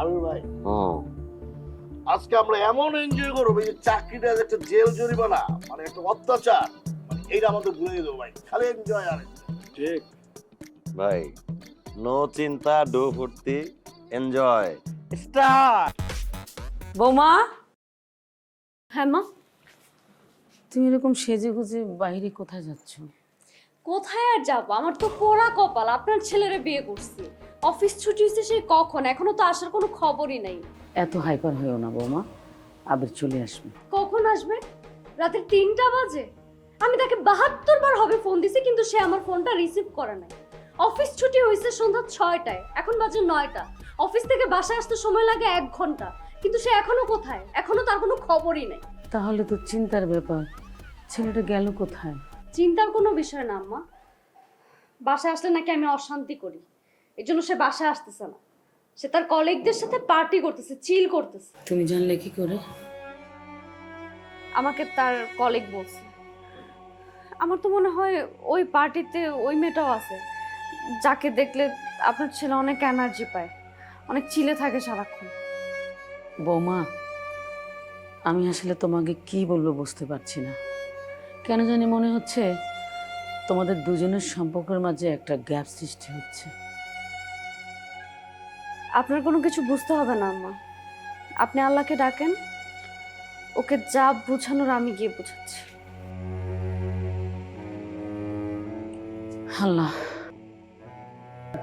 আমির ভাই আজকে আমরা এমন এনজয় করবো যে চাকরিটা একটা জেল জরিমানা মানে একটা অত্যাচার মানে এইটা আমাদের ভুলে দেবো ভাই খালি এনজয় আর ঠিক ভাই নো চিন্তা ডো ফুর্তি এনজয় স্টার্ট। বৌমা, হ্যাঁ মা, তুমি এরকম সেজে গুজে বাইরে কোথায় যাচ্ছ? কোথায় আর যাবো? আমার তো পোড়া কপাল, আপনার ছেলেরে বিয়ে করছি। অফিস ছুটি হয়েছে সেই কখন, এখনো তো আসার কোনো খবরই নাই। এত হাইপার হয়েও না বৌমা, আবার চলে আসবে। কখন আসবে? রাতের 3টা বাজে। আমি তাকে 72 বার হবে ফোন দিছি, কিন্তু সে আমার ফোনটা রিসিভ করে নাই। অফিস ছুটি হয়েছে সন্ধ্যা 6টায়, এখন বাজে 9টা। অফিস থেকে বাসায় আসতে সময় লাগে 1 ঘন্টা, কিন্তু সে এখনো কোথায়? এখনো তার কোনো খবরই নাই। তাহলে তো চিন্তার ব্যাপার, ছেলেটা গেল কোথায়? চিন্তার কোনো বিষয় না আম্মা, বাসায় আসলে নাকি আমি অশান্তি করি, এই জন্য সে বাসায় আসতেছে না। সে তার কলিগদের সাথে পার্টি করতেছে, চিল করতেছে। তুমি জানলে কি করে? আমাকে তার কলিগ বলছে। আমার তো মনে হয় ওই পার্টিতে ওই মেয়েটাও আছে, যাকে দেখলে আপনার ছেলে অনেক এনার্জি পায়, অনেক চিলে থাকে সারাক্ষণ। বৌমা, আমি আসলে তোমাকে কি বলবো বুঝতে পারছি না। কেন জানি মনে হচ্ছে তোমাদের দুজনের সম্পর্কের মাঝে একটা গ্যাপ সৃষ্টি হচ্ছে। আপনার কোনো কিছু বুঝতে হবে না আম্মা, আপনি আল্লাহকে ডাকেন, ওকে যা বোঝানোর আমি গিয়ে বোঝাচ্ছি। আল্লাহ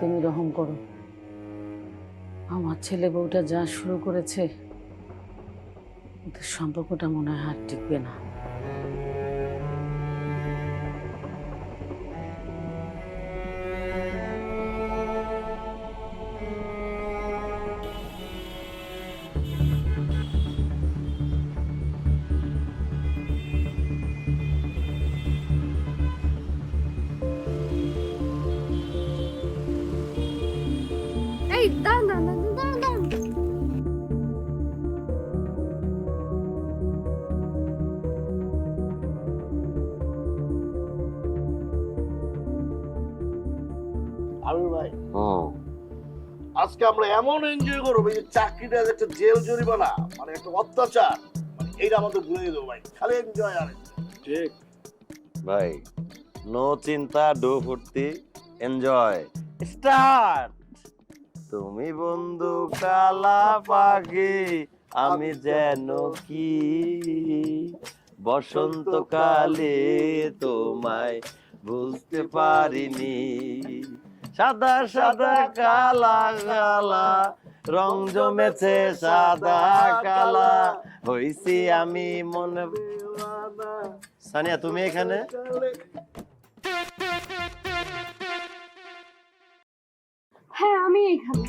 তুমি রহম করো, আমার ছেলে বউটা যা শুরু করেছে ওদের সম্পর্কটা মনে হয় আর টিকবে না। এই দাঁড়ান দাঁড়ান দাঁড়ান দাঁড়ান। আমির ভাই আজকে আমরা এমন এনজয় করবো যে চাকরিটা একটা জেল জরিমানা মানে একটা অত্যাচার মানে এইটা আমাদের ভুলে দেবো ভাই খালি এনজয় আর ঠিক ভাই নো চিন্তা ডো ফুর্তি এনজয় স্টার্ট। তুমি বন্ধু কালা পাখি আমি যেন কি বসন্তকালে তোমায় বুঝতে পারিনি সাদা সাদা কালা কালা রং জমেছে সাদা কালা হইছি আমি মনে। সানিয়া তুমি এখানে? হ্যাঁ আমি এইখানে।